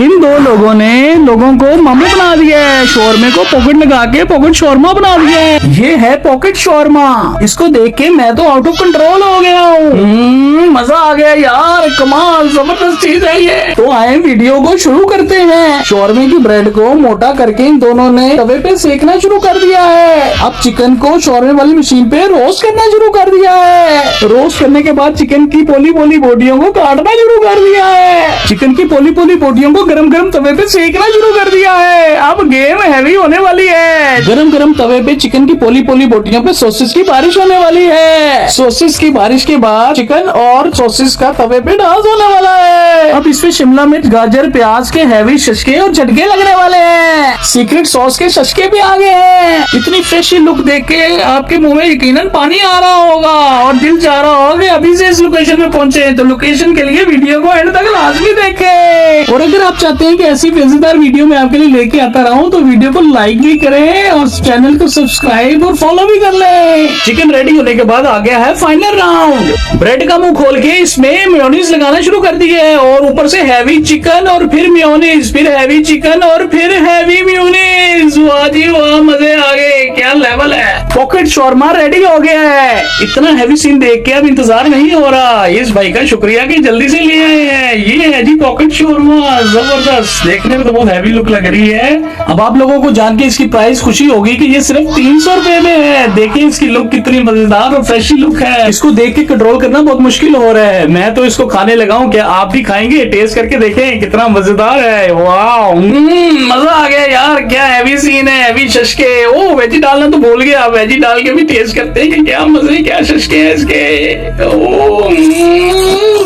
इन दो लोगों ने लोगों को मामू बना दिया है। शोरमे को पॉकेट लगा के पॉकेट शोरमा बना दिया है। ये है पॉकेट शोरमा। इसको देख के मैं तो आउट ऑफ कंट्रोल हो गया हूँ। मजा आ गया यार, कमाल जबरदस्त चीज है ये। तो आए वीडियो को शुरू करते हैं। शोरमे की ब्रेड को मोटा करके इन दोनों ने तवे पे सेकना शुरू कर दिया है। अब चिकन को शोरमे वाली मशीन पे रोस्ट करना शुरू कर दिया है। रोस्ट करने के बाद चिकन की पोली पोली बोटियों को काटना शुरू कर दिया है। चिकन की पोली पोली बोटियों को गरम गरम तवे पे सेकना शुरू कर दिया है। अब गेम हैवी होने वाली है। गरम गरम तवे पे चिकन की पोली पोली बोटियों पे सॉसेस की बारिश होने वाली है। सॉसेस की बारिश के बाद चिकन और सॉसेस का तवे पे डांस होने वाला है। अब इसमें शिमला मिर्च, गाजर, प्याज के हैवी शशके और झटके लगने वाले हैं। सीक्रेट सॉस के शशके भी आ गए हैं। इतनी फ्रेश लुक देख के आपके मुंह में यकीनन पानी आ रहा होगा और दिल चाह रहा होगा कि अभी से इस लोकेशन में पहुंचे। तो लोकेशन के लिए वीडियो को एंड तक लाजमी देखें। और अगर आप चाहते हैं कि ऐसी मजेदार वीडियो मैं आपके लिए लेके आता रहूं तो वीडियो को लाइक भी करें और चैनल को सब्सक्राइब और फॉलो भी कर लें। चिकन रेडी होने के बाद आ गया है फाइनल राउंड। ब्रेड का मुंह खोल के इसमें मेयोनीज लगाना शुरू कर दिया है और ऊपर से हैवी चिकन और फिर मेयोनीज, फिर हैवी चिकन और फिर हैवी मेयोनीज। वाह जी वाह, मजे आ गए, क्या लेवल है। पॉकेट शोरमा रेडी हो गया है। इतना हैवी सीन देख के अब इंतजार नहीं हो रहा। इस भाई का शुक्रिया कि जल्दी से ले आए हैं। ये है जी पॉकेट शोरमा, जबरदस्त। देखने में तो बहुत हैवी लुक लग रही है। अब आप लोगों को जान के इसकी प्राइस खुशी होगी कि ये सिर्फ 300 रुपए में है। देखिए इसकी लुक कितनी मजेदार और फ्रेश लुक है। इसको देख के कंट्रोल करना बहुत मुश्किल हो रहा है। मैं तो इसको खाने लगा हूँ। क्या आप भी खाएंगे? टेस्ट करके देखें कितना मजेदार है। वाह, मजा आ गया यार, क्या हैवी सीन है, हैवी शशके। ओ वेजी डालना तो भूल गया, वेजी डाल के भी टेस्ट करते हैं कि क्या मजे, क्या शशके है इसके।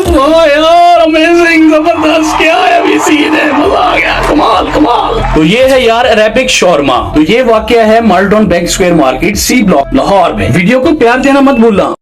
ओ यार अमेजिंग, जबरदस्त, क्या हैवी सीन है, मजा आ गया, कमाल कमाल। तो ये है यार अरेबिक शोरमा। तो ये वाकया है माल्टन bank square market, C block, Lahore में। वीडियो को प्यार देना मत भूलना।